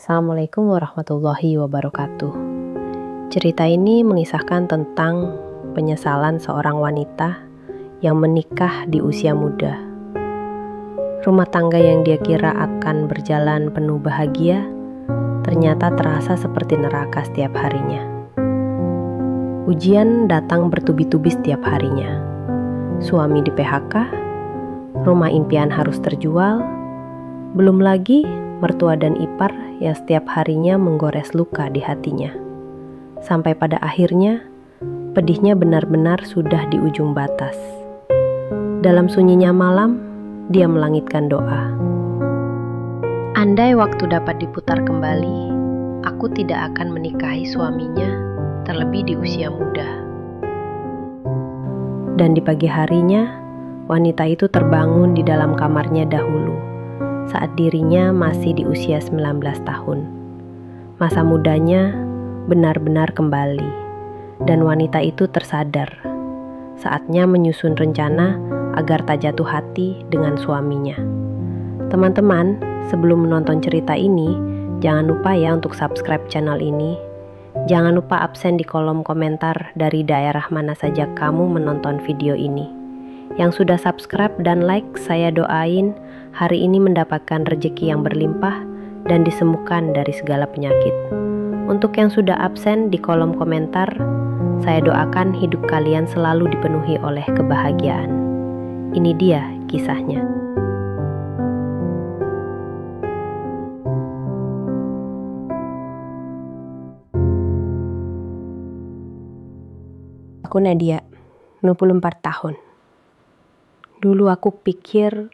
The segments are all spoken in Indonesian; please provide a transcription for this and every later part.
Assalamualaikum warahmatullahi wabarakatuh. Cerita ini mengisahkan tentang penyesalan seorang wanita yang menikah di usia muda. Rumah tangga yang dia kira akan berjalan penuh bahagia, ternyata terasa seperti neraka setiap harinya. Ujian datang bertubi-tubi setiap harinya. Suami di PHK, rumah impian harus terjual, belum lagi mertua dan ipar yang setiap harinya menggores luka di hatinya. Sampai pada akhirnya, pedihnya benar-benar sudah di ujung batas. Dalam sunyinya malam, dia melangitkan doa. Andai waktu dapat diputar kembali, aku tidak akan menikahi suaminya, terlebih di usia muda. Dan di pagi harinya, wanita itu terbangun di dalam kamarnya dahulu, saat dirinya masih di usia 19 tahun. Masa mudanya benar-benar kembali, dan wanita itu tersadar. Saatnya menyusun rencana agar tak jatuh hati dengan suaminya. Teman-teman, sebelum menonton cerita ini, jangan lupa ya untuk subscribe channel ini. Jangan lupa absen di kolom komentar dari daerah mana saja kamu menonton video ini. Yang sudah subscribe dan like, saya doain hari ini mendapatkan rezeki yang berlimpah dan disembuhkan dari segala penyakit. Untuk yang sudah absen di kolom komentar, saya doakan hidup kalian selalu dipenuhi oleh kebahagiaan. Ini dia kisahnya. Aku Nadia, 24 tahun. Dulu aku pikir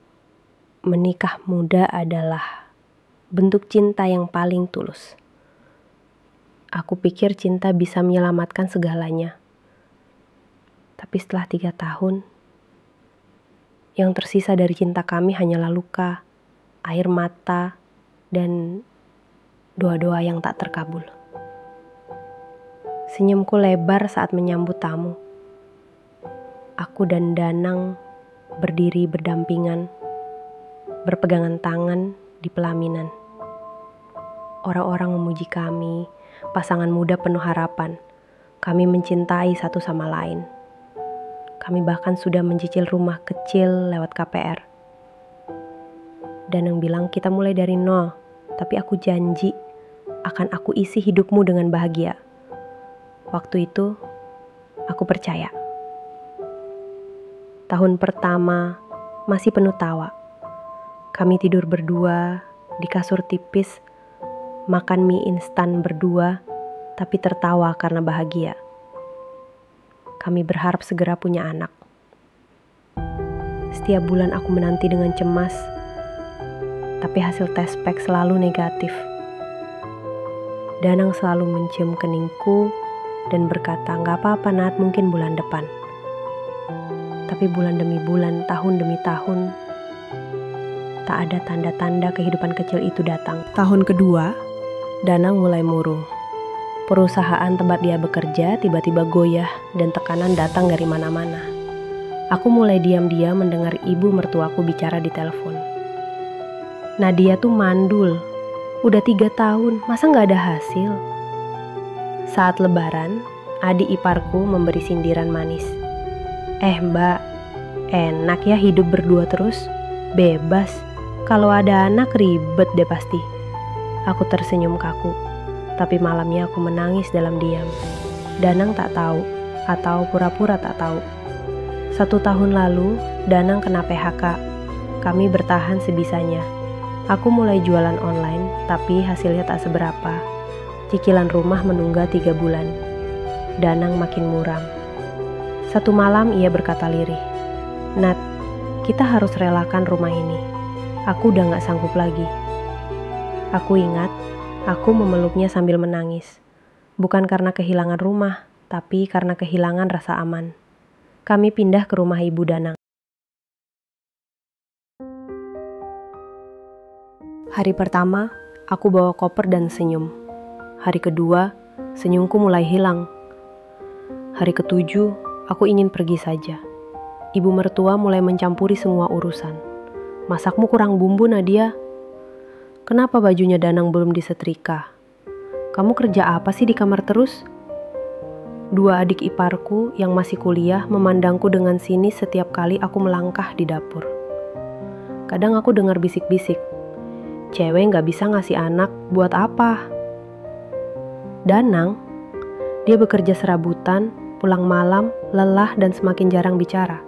menikah muda adalah bentuk cinta yang paling tulus. Aku pikir cinta bisa menyelamatkan segalanya. Tapi setelah 3 tahun, yang tersisa dari cinta kami hanyalah luka, air mata, dan doa-doa yang tak terkabul. Senyumku lebar saat menyambut tamu. Aku dan Danang berdiri berdampingan, berpegangan tangan di pelaminan. Orang-orang memuji kami, pasangan muda penuh harapan. Kami mencintai satu sama lain. Kami bahkan sudah mencicil rumah kecil lewat KPR. Danang bilang kita mulai dari nol, tapi aku janji akan aku isi hidupmu dengan bahagia. Waktu itu, aku percaya. Tahun pertama masih penuh tawa. Kami tidur berdua di kasur tipis, makan mie instan berdua, tapi tertawa karena bahagia. Kami berharap segera punya anak. Setiap bulan aku menanti dengan cemas, tapi hasil tes pack selalu negatif. Danang selalu mencium keningku dan berkata, "Gak apa-apa Nat, mungkin bulan depan." Tapi bulan demi bulan, tahun demi tahun, tak ada tanda-tanda kehidupan kecil itu datang. Tahun kedua, Danang mulai murung. Perusahaan tempat dia bekerja tiba-tiba goyah dan tekanan datang dari mana-mana. Aku mulai diam-diam mendengar ibu mertuaku bicara di telepon. Nadia tuh mandul, udah 3 tahun, masa gak ada hasil? Saat lebaran, adik iparku memberi sindiran manis. Mbak, enak ya hidup berdua terus, bebas. Kalau ada anak ribet deh pasti. Aku tersenyum kaku, tapi malamnya aku menangis dalam diam. Danang tak tahu, atau pura-pura tak tahu. 1 tahun lalu, Danang kena PHK. Kami bertahan sebisanya. Aku mulai jualan online, tapi hasilnya tak seberapa. Cicilan rumah menunggak 3 bulan. Danang makin muram. Satu malam ia berkata lirih, "Nat, kita harus relakan rumah ini. Aku udah gak sanggup lagi." Aku ingat, aku memeluknya sambil menangis. Bukan karena kehilangan rumah, tapi karena kehilangan rasa aman. Kami pindah ke rumah ibu Danang. Hari pertama, aku bawa koper dan senyum. Hari kedua, senyumku mulai hilang. Hari ketujuh, aku ingin pergi saja. Ibu mertua mulai mencampuri semua urusan. "Masakmu kurang bumbu Nadia." Kenapa bajunya Danang belum disetrika? Kamu kerja apa sih di kamar terus? Dua adik iparku yang masih kuliah memandangku dengan sinis setiap kali aku melangkah di dapur. Kadang aku dengar bisik-bisik, cewek gak bisa ngasih anak buat apa? Danang, dia bekerja serabutan, pulang malam, lelah dan semakin jarang bicara.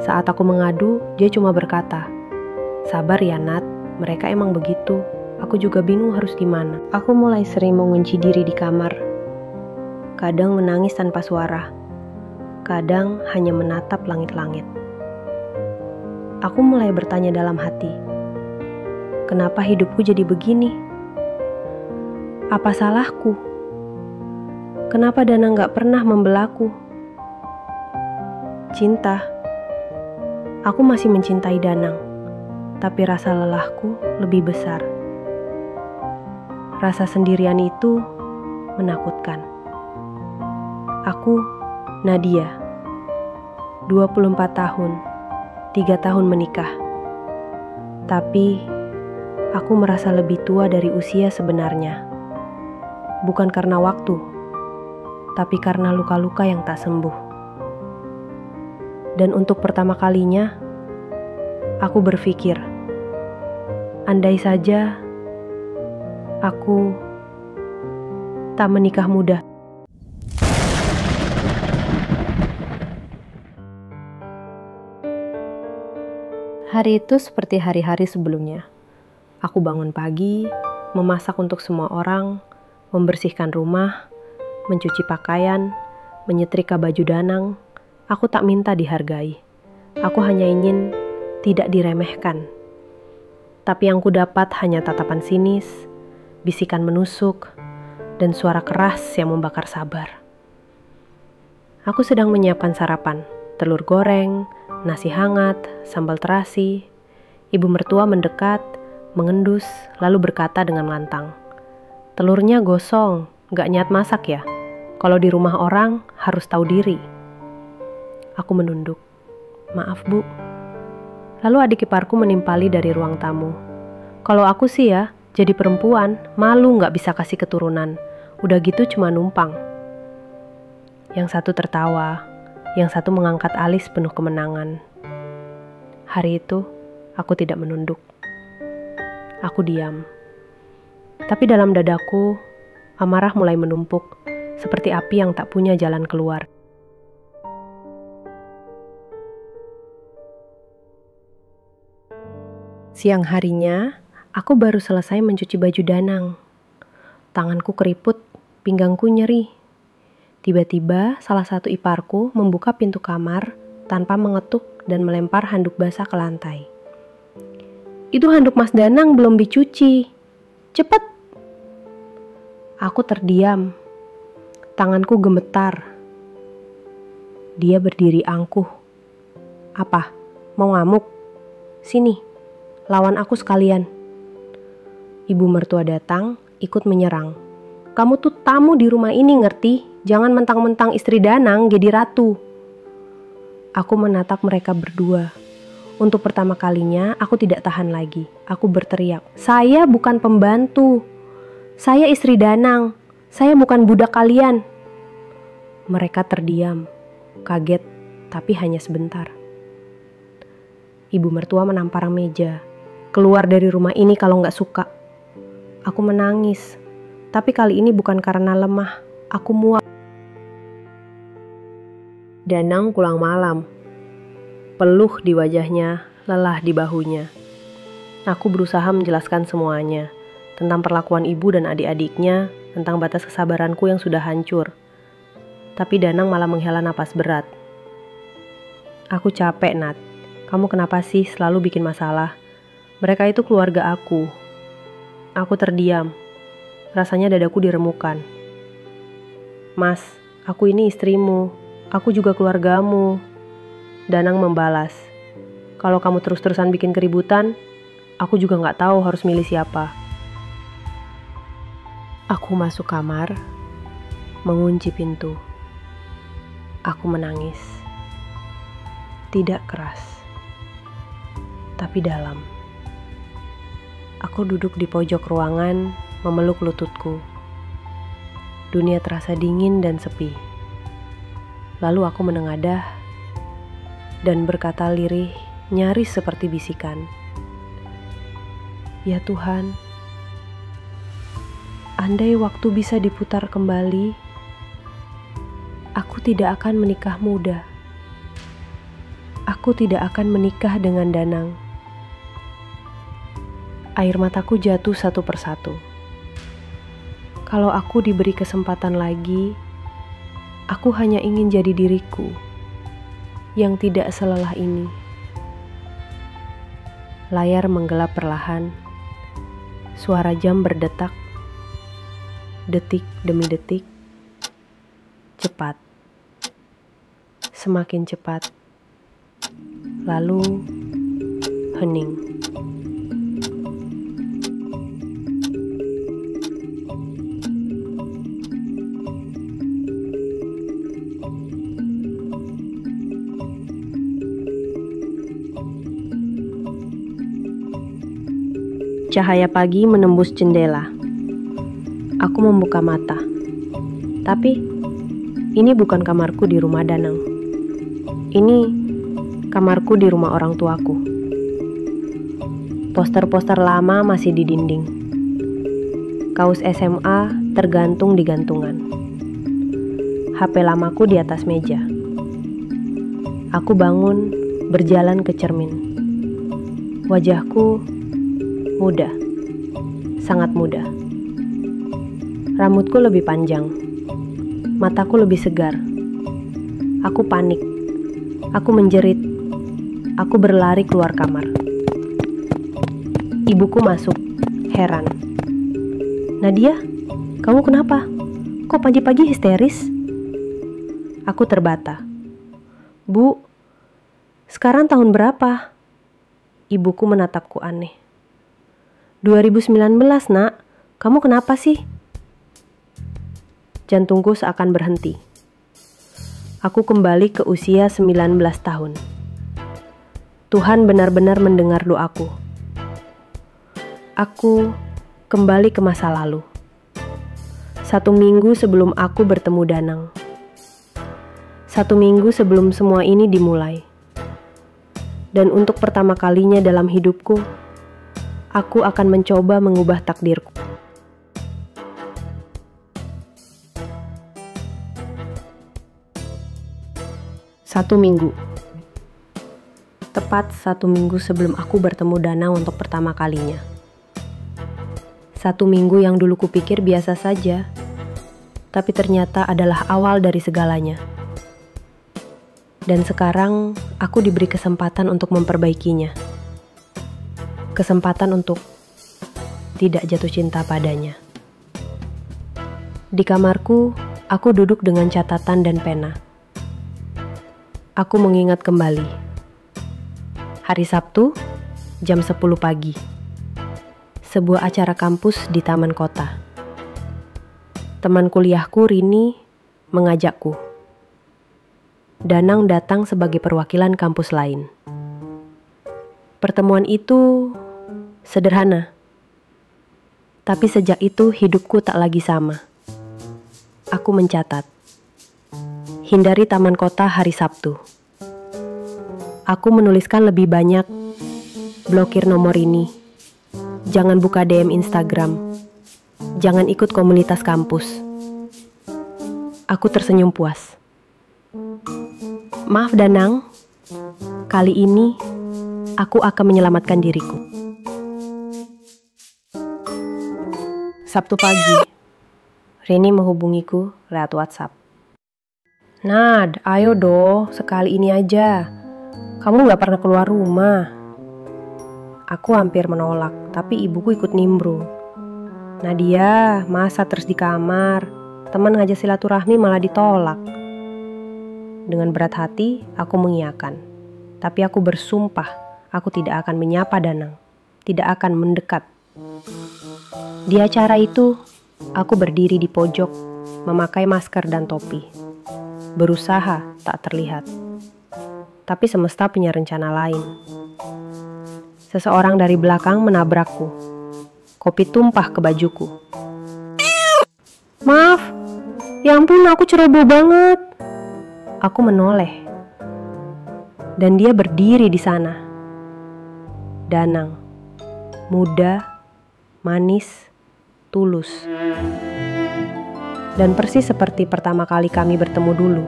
Saat aku mengadu, dia cuma berkata, "Sabar ya Nat, mereka emang begitu. Aku juga bingung harus gimana." Aku mulai sering mengunci diri di kamar. Kadang menangis tanpa suara. Kadang hanya menatap langit-langit. Aku mulai bertanya dalam hati, kenapa hidupku jadi begini? Apa salahku? Kenapa Danang gak pernah membelaku? Cinta. Aku masih mencintai Danang, tapi rasa lelahku lebih besar. Rasa sendirian itu menakutkan. Aku, Nadia, 24 tahun, 3 tahun menikah. Tapi, aku merasa lebih tua dari usia sebenarnya. Bukan karena waktu, tapi karena luka-luka yang tak sembuh. Dan untuk pertama kalinya, aku berpikir, andai saja aku tak menikah muda. Hari itu seperti hari-hari sebelumnya. Aku bangun pagi, memasak untuk semua orang, membersihkan rumah, mencuci pakaian, menyetrika baju Danang. Aku tak minta dihargai. Aku hanya ingin tidak diremehkan. Tapi yang ku dapat hanya tatapan sinis, bisikan menusuk, dan suara keras yang membakar sabar. Aku sedang menyiapkan sarapan, telur goreng, nasi hangat, sambal terasi. Ibu mertua mendekat, mengendus, lalu berkata dengan lantang, "Telurnya gosong, gak niat masak ya? Kalau di rumah orang harus tahu diri." Aku menunduk, "Maaf Bu." Lalu adik iparku menimpali dari ruang tamu. "Kalau aku sih ya, jadi perempuan, malu gak bisa kasih keturunan. Udah gitu cuma numpang." Yang satu tertawa, yang satu mengangkat alis penuh kemenangan. Hari itu, aku tidak menunduk. Aku diam. Tapi dalam dadaku, amarah mulai menumpuk, seperti api yang tak punya jalan keluar. Siang harinya, aku baru selesai mencuci baju Danang. Tanganku keriput, pinggangku nyeri. Tiba-tiba salah satu iparku membuka pintu kamar tanpa mengetuk dan melempar handuk basah ke lantai. "Itu handuk Mas Danang belum dicuci. Cepet!" Aku terdiam. Tanganku gemetar. Dia berdiri angkuh. "Apa? Mau ngamuk? Sini, lawan aku sekalian." Ibu mertua datang, ikut menyerang. "Kamu tuh tamu di rumah ini, ngerti? Jangan mentang-mentang istri Danang jadi ratu." Aku menatap mereka berdua. Untuk pertama kalinya, aku tidak tahan lagi. Aku berteriak, "Saya bukan pembantu. Saya istri Danang. Saya bukan budak kalian." Mereka terdiam, kaget, tapi hanya sebentar. Ibu mertua menampar meja. "Keluar dari rumah ini kalau nggak suka." Aku menangis, tapi kali ini bukan karena lemah. Aku muak. Danang pulang malam. Peluh di wajahnya, lelah di bahunya. Aku berusaha menjelaskan semuanya, tentang perlakuan ibu dan adik-adiknya, tentang batas kesabaranku yang sudah hancur. Tapi Danang malah menghela napas berat. "Aku capek, Nat. Kamu kenapa sih selalu bikin masalah? Mereka itu keluarga aku." Aku terdiam. Rasanya dadaku diremukan. "Mas, aku ini istrimu. Aku juga keluargamu." Danang membalas, "Kalau kamu terus-terusan bikin keributan, aku juga gak tahu harus milih siapa." Aku masuk kamar, mengunci pintu. Aku menangis. Tidak keras, tapi dalam. Aku duduk di pojok ruangan, memeluk lututku. Dunia terasa dingin dan sepi. Lalu aku menengadah dan berkata lirih, nyaris seperti bisikan. Ya Tuhan, andai waktu bisa diputar kembali, aku tidak akan menikah muda. Aku tidak akan menikah dengan Danang. Air mataku jatuh satu persatu. Kalau aku diberi kesempatan lagi, aku hanya ingin jadi diriku yang tidak selelah ini. Layar menggelap perlahan, suara jam berdetak, detik demi detik, cepat, semakin cepat, lalu hening. Cahaya pagi menembus jendela. Aku membuka mata. Tapi, ini bukan kamarku di rumah Danang. Ini kamarku di rumah orang tuaku. Poster-poster lama masih di dinding. Kaos SMA tergantung di gantungan. HP lamaku di atas meja. Aku bangun, berjalan ke cermin. Wajahku muda, sangat muda. Rambutku lebih panjang, mataku lebih segar. Aku panik, aku menjerit, aku berlari keluar kamar. Ibuku masuk, heran. Nadia, kamu kenapa? Kok pagi-pagi histeris? Aku terbata. Bu, sekarang tahun berapa? Ibuku menatapku aneh. 2019, nak. Kamu kenapa sih? Jantungku seakan berhenti. Aku kembali ke usia 19 tahun. Tuhan benar-benar mendengar doaku. Aku kembali ke masa lalu. 1 minggu sebelum aku bertemu Danang. 1 minggu sebelum semua ini dimulai. Dan untuk pertama kalinya dalam hidupku, aku akan mencoba mengubah takdirku. Satu minggu. Tepat 1 minggu sebelum aku bertemu Danang untuk pertama kalinya. 1 minggu yang dulu kupikir biasa saja, tapi ternyata adalah awal dari segalanya. Dan sekarang aku diberi kesempatan untuk memperbaikinya. Kesempatan untuk tidak jatuh cinta padanya. Di kamarku, aku duduk dengan catatan dan pena. Aku mengingat kembali. Hari Sabtu, jam 10 pagi. Sebuah acara kampus di taman kota. Teman kuliahku Rini mengajakku. Danang datang sebagai perwakilan kampus lain. Pertemuan itu sederhana. Tapi sejak itu hidupku tak lagi sama. Aku mencatat. Hindari taman kota hari Sabtu. Aku menuliskan lebih banyak. Blokir nomor ini. Jangan buka DM Instagram. Jangan ikut komunitas kampus. Aku tersenyum puas. Maaf Danang. Kali ini aku akan menyelamatkan diriku. Sabtu pagi, Rini menghubungiku lewat WhatsApp. Nad, ayo dong, sekali ini aja. Kamu gak pernah keluar rumah. Aku hampir menolak, tapi ibuku ikut nimbrung. Nadia, masa terus di kamar? Teman ngajak silaturahmi malah ditolak. Dengan berat hati, aku mengiyakan. Tapi aku bersumpah, aku tidak akan menyapa Danang. Tidak akan mendekat. Di acara itu, aku berdiri di pojok, memakai masker dan topi. Berusaha tak terlihat. Tapi semesta punya rencana lain. Seseorang dari belakang menabrakku. Kopi tumpah ke bajuku. Maaf, ya ampun aku ceroboh banget. Aku menoleh. Dan dia berdiri di sana. Danang, muda, manis, tulus. Dan persis seperti pertama kali kami bertemu dulu,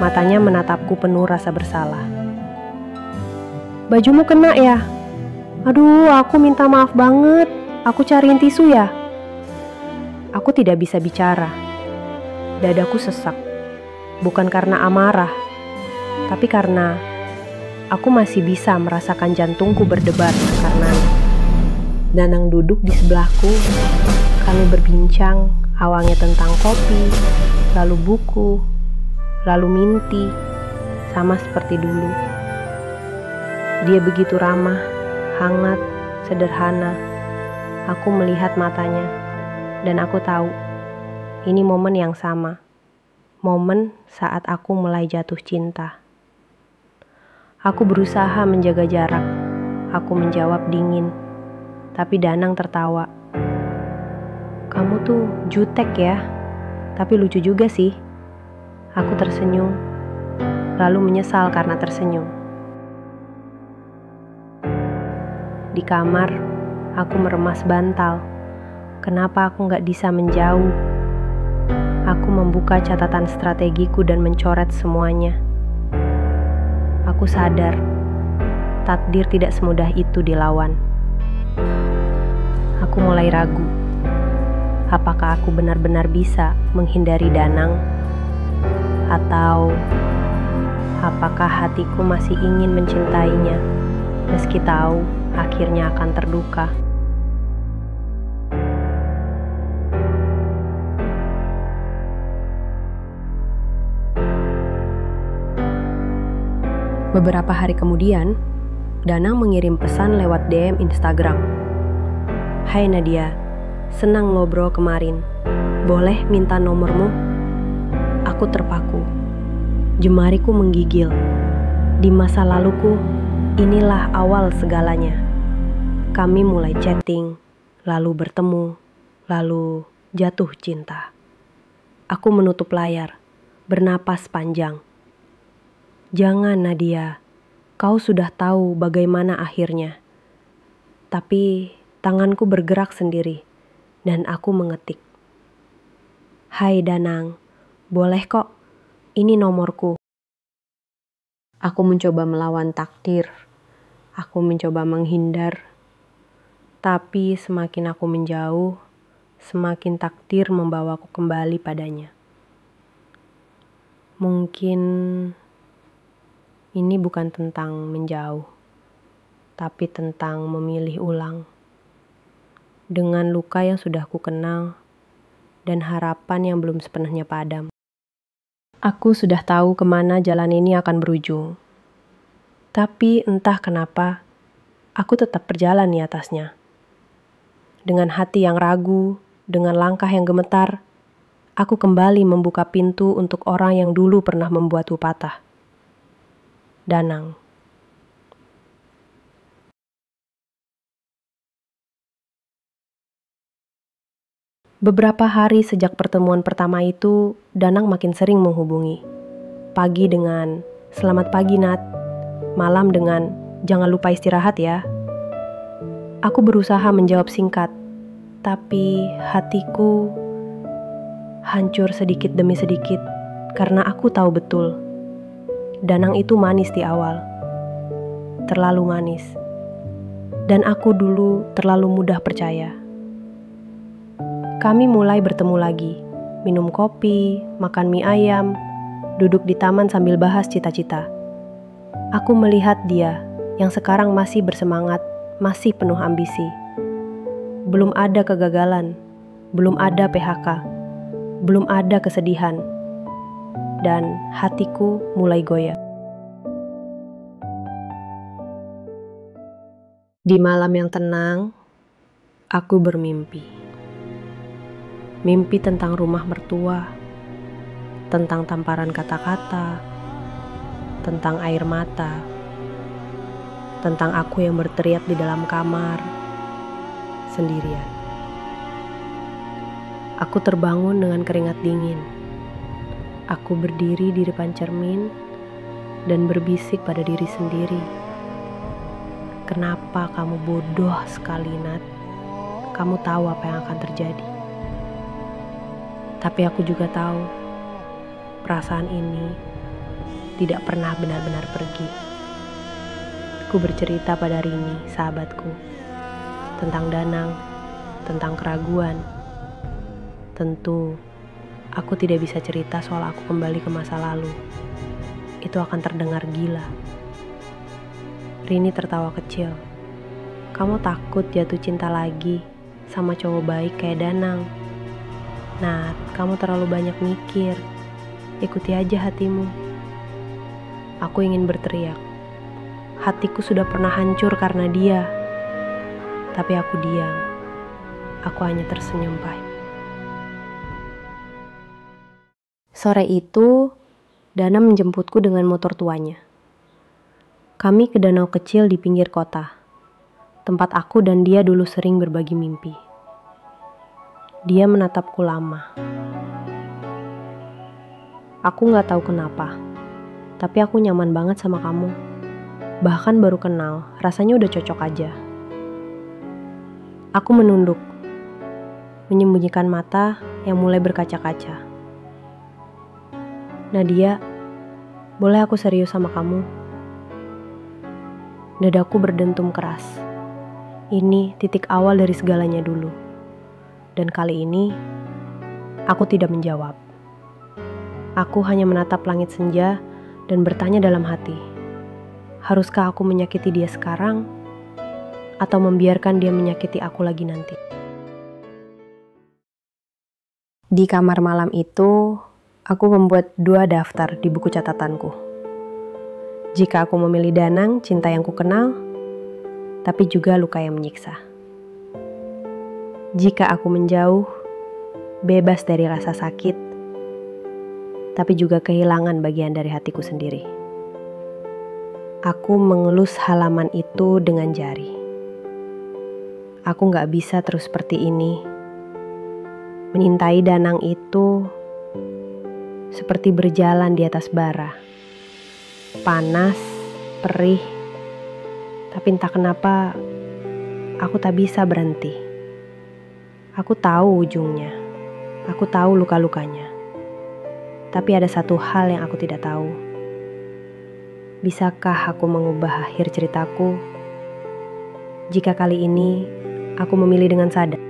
matanya menatapku penuh rasa bersalah. Bajumu kena ya? Aduh, aku minta maaf banget. Aku cariin tisu ya. Aku tidak bisa bicara. Dadaku sesak. Bukan karena amarah, tapi karena aku masih bisa merasakan jantungku berdebar karena Danang duduk di sebelahku. Kami berbincang, awalnya tentang kopi, lalu buku, lalu mimpi, sama seperti dulu. Dia begitu ramah, hangat, sederhana. Aku melihat matanya, dan aku tahu ini momen yang sama. Momen saat aku mulai jatuh cinta. Aku berusaha menjaga jarak. Aku menjawab dingin, tapi Danang tertawa. Kamu tuh jutek ya, tapi lucu juga sih. Aku tersenyum, lalu menyesal karena tersenyum. Di kamar, aku meremas bantal. Kenapa aku gak bisa menjauh? Aku membuka catatan strategiku dan mencoret semuanya. Aku sadar, takdir tidak semudah itu dilawan. Aku mulai ragu. Apakah aku benar-benar bisa menghindari Danang? Atau apakah hatiku masih ingin mencintainya, meski tahu akhirnya akan terluka? Beberapa hari kemudian, Danang mengirim pesan lewat DM Instagram. Hai Nadia, senang ngobrol kemarin. Boleh minta nomormu? Aku terpaku. Jemariku menggigil. Di masa laluku, inilah awal segalanya. Kami mulai chatting, lalu bertemu, lalu jatuh cinta. Aku menutup layar, bernapas panjang. Jangan Nadia, kau sudah tahu bagaimana akhirnya. Tapi tanganku bergerak sendiri, dan aku mengetik. Hai Danang, boleh kok, ini nomorku. Aku mencoba melawan takdir. Aku mencoba menghindar. Tapi semakin aku menjauh, semakin takdir membawaku kembali padanya. Mungkin ini bukan tentang menjauh, tapi tentang memilih ulang. Dengan luka yang sudah ku kenal, dan harapan yang belum sepenuhnya padam. Aku sudah tahu kemana jalan ini akan berujung. Tapi entah kenapa, aku tetap berjalan di atasnya. Dengan hati yang ragu, dengan langkah yang gemetar, aku kembali membuka pintu untuk orang yang dulu pernah membuatku patah. Danang. Beberapa hari sejak pertemuan pertama itu, Danang makin sering menghubungi. Pagi dengan, "Selamat pagi Nat." Malam dengan, "Jangan lupa istirahat ya." Aku berusaha menjawab singkat, tapi hatiku hancur sedikit demi sedikit karena aku tahu betul. Danang itu manis di awal. Terlalu manis. Dan aku dulu terlalu mudah percaya. Kami mulai bertemu lagi, minum kopi, makan mie ayam, duduk di taman sambil bahas cita-cita. Aku melihat dia yang sekarang masih bersemangat, masih penuh ambisi. Belum ada kegagalan, belum ada PHK, belum ada kesedihan, dan hatiku mulai goyah. Di malam yang tenang, aku bermimpi. Mimpi tentang rumah mertua, tentang tamparan kata-kata, tentang air mata, tentang aku yang berteriak di dalam kamar, sendirian. Aku terbangun dengan keringat dingin. Aku berdiri di depan cermin dan berbisik pada diri sendiri. Kenapa kamu bodoh sekali, Nat? Kamu tahu apa yang akan terjadi. Tapi aku juga tahu, perasaan ini tidak pernah benar-benar pergi. Aku bercerita pada Rini, sahabatku, tentang Danang, tentang keraguan. Tentu, aku tidak bisa cerita soal aku kembali ke masa lalu. Itu akan terdengar gila. Rini tertawa kecil. Kamu takut jatuh cinta lagi sama cowok baik kayak Danang? Nah, kamu terlalu banyak mikir. Ikuti aja hatimu. Aku ingin berteriak. Hatiku sudah pernah hancur karena dia. Tapi aku diam. Aku hanya tersenyum pahit. Sore itu, Dana menjemputku dengan motor tuanya. Kami ke danau kecil di pinggir kota, tempat aku dan dia dulu sering berbagi mimpi. Dia menatapku lama. Aku gak tahu kenapa, tapi aku nyaman banget sama kamu. Bahkan baru kenal, rasanya udah cocok aja. Aku menunduk, menyembunyikan mata yang mulai berkaca-kaca. Nadia, boleh aku serius sama kamu? Dadaku berdentum keras. Ini titik awal dari segalanya dulu. Dan kali ini, aku tidak menjawab. Aku hanya menatap langit senja dan bertanya dalam hati, haruskah aku menyakiti dia sekarang atau membiarkan dia menyakiti aku lagi nanti? Di kamar malam itu, aku membuat 2 daftar di buku catatanku. Jika aku memilih Danang, cinta yang kukenal, tapi juga luka yang menyiksa. Jika aku menjauh, bebas dari rasa sakit, tapi juga kehilangan bagian dari hatiku sendiri. Aku mengelus halaman itu dengan jari. Aku gak bisa terus seperti ini. Menyintai Danang itu seperti berjalan di atas bara. Panas, perih, tapi entah kenapa aku tak bisa berhenti. Aku tahu ujungnya, aku tahu luka-lukanya. Tapi ada satu hal yang aku tidak tahu. Bisakah aku mengubah akhir ceritaku jika kali ini aku memilih dengan sadar?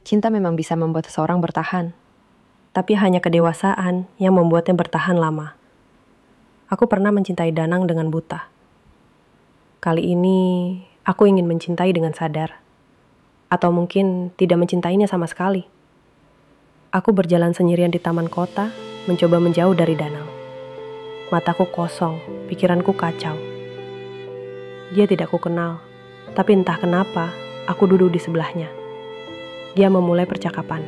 Cinta memang bisa membuat seseorang bertahan, tapi hanya kedewasaan yang membuatnya bertahan lama. Aku pernah mencintai Danang dengan buta. Kali ini, aku ingin mencintai dengan sadar. Atau mungkin tidak mencintainya sama sekali. Aku berjalan sendirian di taman kota, mencoba menjauh dari danau. Mataku kosong, pikiranku kacau. Dia tidak kukenal, tapi entah kenapa, aku duduk di sebelahnya. Dia memulai percakapan.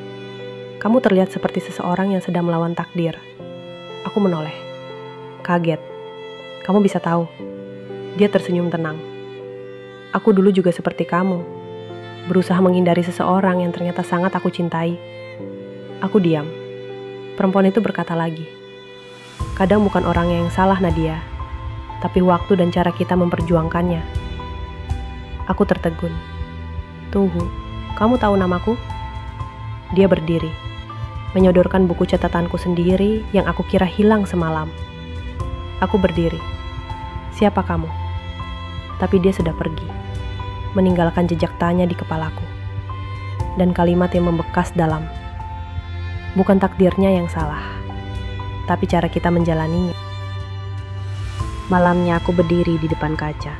Kamu terlihat seperti seseorang yang sedang melawan takdir. Aku menoleh. Kaget. Kamu bisa tahu. Dia tersenyum tenang. Aku dulu juga seperti kamu. Berusaha menghindari seseorang yang ternyata sangat aku cintai. Aku diam. Perempuan itu berkata lagi. Kadang bukan orangnya yang salah, Nadia. Tapi waktu dan cara kita memperjuangkannya. Aku tertegun. Tunggu, kamu tahu namaku? Dia berdiri, menyodorkan buku catatanku sendiri yang aku kira hilang semalam. Aku berdiri. Siapa kamu? Tapi dia sudah pergi, meninggalkan jejak tanya di kepalaku. Dan kalimat yang membekas dalam. Bukan takdirnya yang salah, tapi cara kita menjalaninya. Malamnya aku berdiri di depan kaca.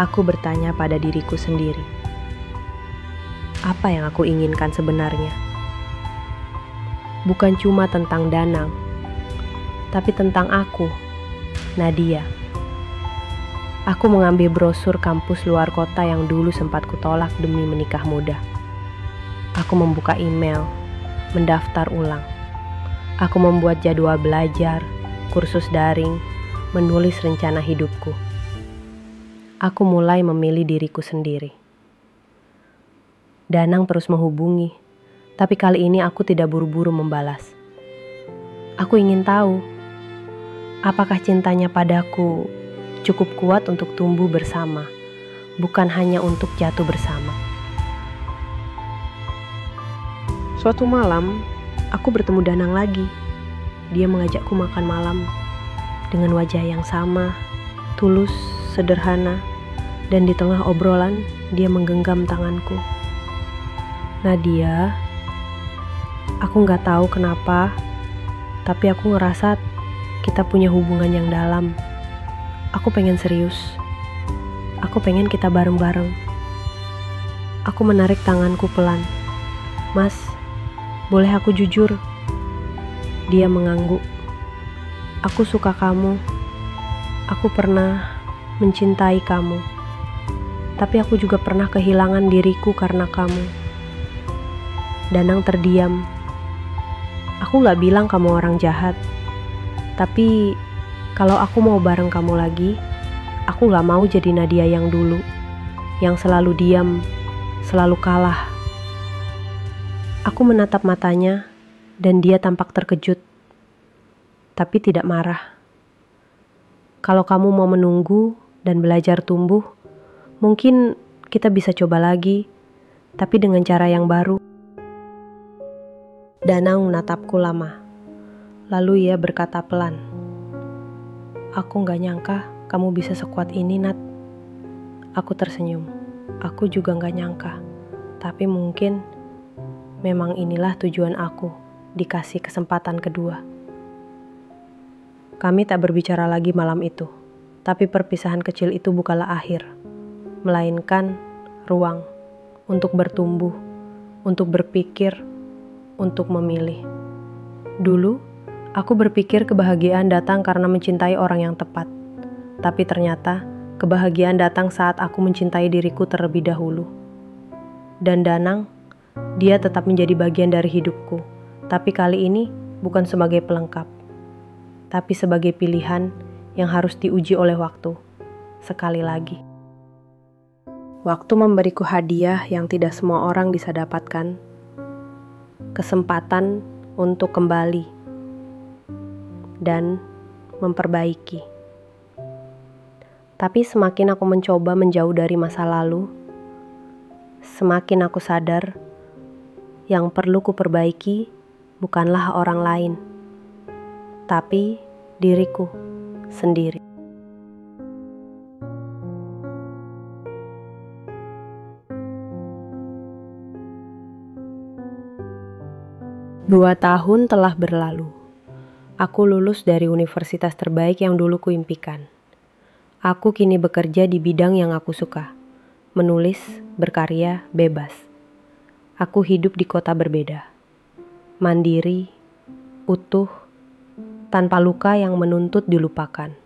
Aku bertanya pada diriku sendiri. Apa yang aku inginkan sebenarnya? Bukan cuma tentang Danang, tapi tentang aku, Nadia. Aku mengambil brosur kampus luar kota yang dulu sempat kutolak demi menikah muda. Aku membuka email, mendaftar ulang. Aku membuat jadwal belajar, kursus daring, menulis rencana hidupku. Aku mulai memilih diriku sendiri. Danang terus menghubungi, tapi kali ini aku tidak buru-buru membalas. Aku ingin tahu, apakah cintanya padaku cukup kuat untuk tumbuh bersama, bukan hanya untuk jatuh bersama. Suatu malam, aku bertemu Danang lagi. Dia mengajakku makan malam dengan wajah yang sama, tulus, sederhana, dan di tengah obrolan, dia menggenggam tanganku. Nadia, aku gak tahu kenapa, tapi aku ngerasa kita punya hubungan yang dalam. Aku pengen serius. Aku pengen kita bareng-bareng. Aku menarik tanganku pelan. Mas, boleh aku jujur? Dia mengangguk. Aku suka kamu. Aku pernah mencintai kamu. Tapi aku juga pernah kehilangan diriku karena kamu. Danang terdiam. Aku gak bilang kamu orang jahat. Tapi kalau aku mau bareng kamu lagi, aku gak mau jadi Nadia yang dulu, yang selalu diam, selalu kalah. Aku menatap matanya dan dia tampak terkejut, tapi tidak marah. Kalau kamu mau menunggu dan belajar tumbuh, mungkin kita bisa coba lagi, tapi dengan cara yang baru. Danang menatapku lama, lalu ia berkata pelan, "Aku gak nyangka kamu bisa sekuat ini, Nat." Aku tersenyum. Aku juga gak nyangka, tapi mungkin memang inilah tujuan aku, dikasih kesempatan kedua. Kami tak berbicara lagi malam itu, tapi perpisahan kecil itu bukanlah akhir, melainkan ruang untuk bertumbuh, untuk berpikir, untuk memilih. Dulu, aku berpikir kebahagiaan datang karena mencintai orang yang tepat, tapi ternyata kebahagiaan datang saat aku mencintai diriku terlebih dahulu. Dan Danang, dia tetap menjadi bagian dari hidupku, tapi kali ini bukan sebagai pelengkap, tapi sebagai pilihan yang harus diuji oleh waktu. Sekali lagi, waktu memberiku hadiah yang tidak semua orang bisa dapatkan, kesempatan untuk kembali dan memperbaiki. Tapi semakin aku mencoba menjauh dari masa lalu, semakin aku sadar yang perlu kuperbaiki bukanlah orang lain, tapi diriku sendiri. Dua tahun telah berlalu. Aku lulus dari universitas terbaik yang dulu kuimpikan. Aku kini bekerja di bidang yang aku suka. Menulis, berkarya, bebas. Aku hidup di kota berbeda. Mandiri, utuh, tanpa luka yang menuntut dilupakan.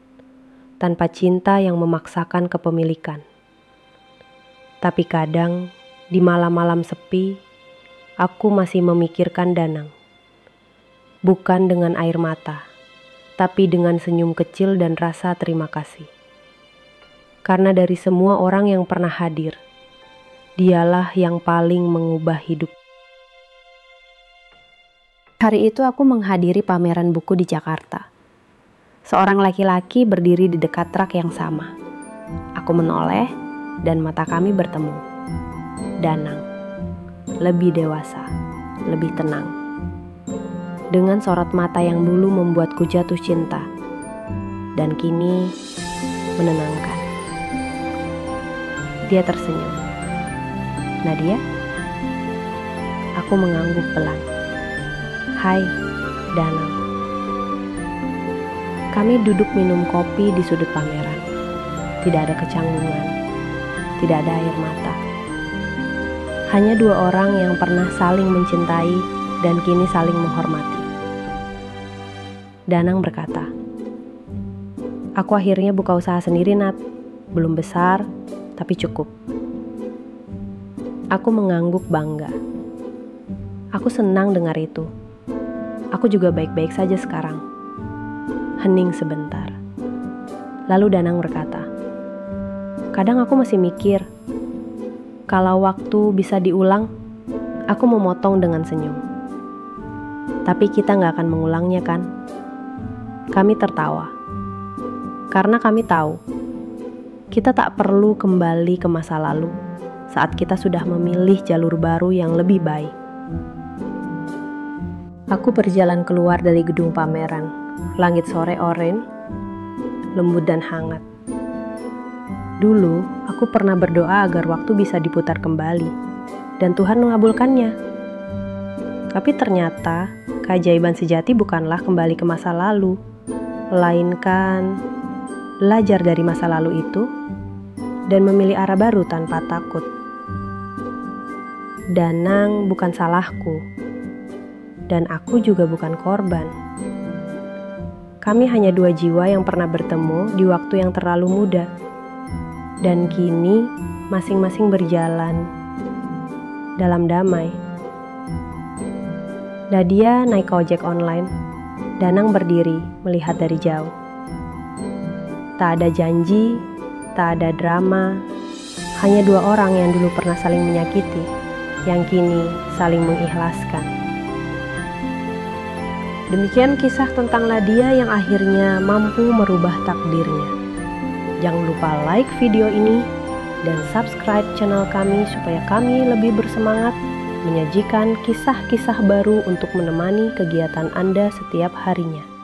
Tanpa cinta yang memaksakan kepemilikan. Tapi kadang, di malam-malam sepi, aku masih memikirkan Danang. Bukan dengan air mata, tapi dengan senyum kecil dan rasa terima kasih. Karena dari semua orang yang pernah hadir, dialah yang paling mengubah hidup. Hari itu aku menghadiri pameran buku di Jakarta. Seorang laki-laki berdiri di dekat rak yang sama. Aku menoleh dan mata kami bertemu. Danang, lebih dewasa, lebih tenang. Dengan sorot mata yang dulu membuatku jatuh cinta, dan kini menenangkan. Dia tersenyum. Nadia? Aku mengangguk pelan. Hai, Danang. Kami duduk minum kopi di sudut pameran. Tidak ada kecanggungan, tidak ada air mata. Hanya dua orang yang pernah saling mencintai dan kini saling menghormati. Danang berkata, "Aku akhirnya buka usaha sendiri, Nat. Belum besar, tapi cukup." Aku mengangguk bangga. Aku senang dengar itu. Aku juga baik-baik saja sekarang. Hening sebentar. Lalu Danang berkata, "Kadang aku masih mikir, kalau waktu bisa diulang, aku memotong dengan senyum. Tapi kita gak akan mengulangnya kan?" Kami tertawa, karena kami tahu, kita tak perlu kembali ke masa lalu saat kita sudah memilih jalur baru yang lebih baik. Aku berjalan keluar dari gedung pameran. Langit sore oranye, lembut dan hangat. Dulu, aku pernah berdoa agar waktu bisa diputar kembali, dan Tuhan mengabulkannya. Tapi ternyata, keajaiban sejati bukanlah kembali ke masa lalu, melainkan belajar dari masa lalu itu dan memilih arah baru tanpa takut. Danang bukan salahku, dan aku juga bukan korban. Kami hanya dua jiwa yang pernah bertemu di waktu yang terlalu muda, dan kini masing-masing berjalan dalam damai. Nadia naik ojek online, Danang berdiri melihat dari jauh. Tak ada janji, tak ada drama, hanya dua orang yang dulu pernah saling menyakiti, yang kini saling mengikhlaskan. Demikian kisah tentang Nadia yang akhirnya mampu merubah takdirnya. Jangan lupa like video ini dan subscribe channel kami supaya kami lebih bersemangat menyajikan kisah-kisah baru untuk menemani kegiatan Anda setiap harinya.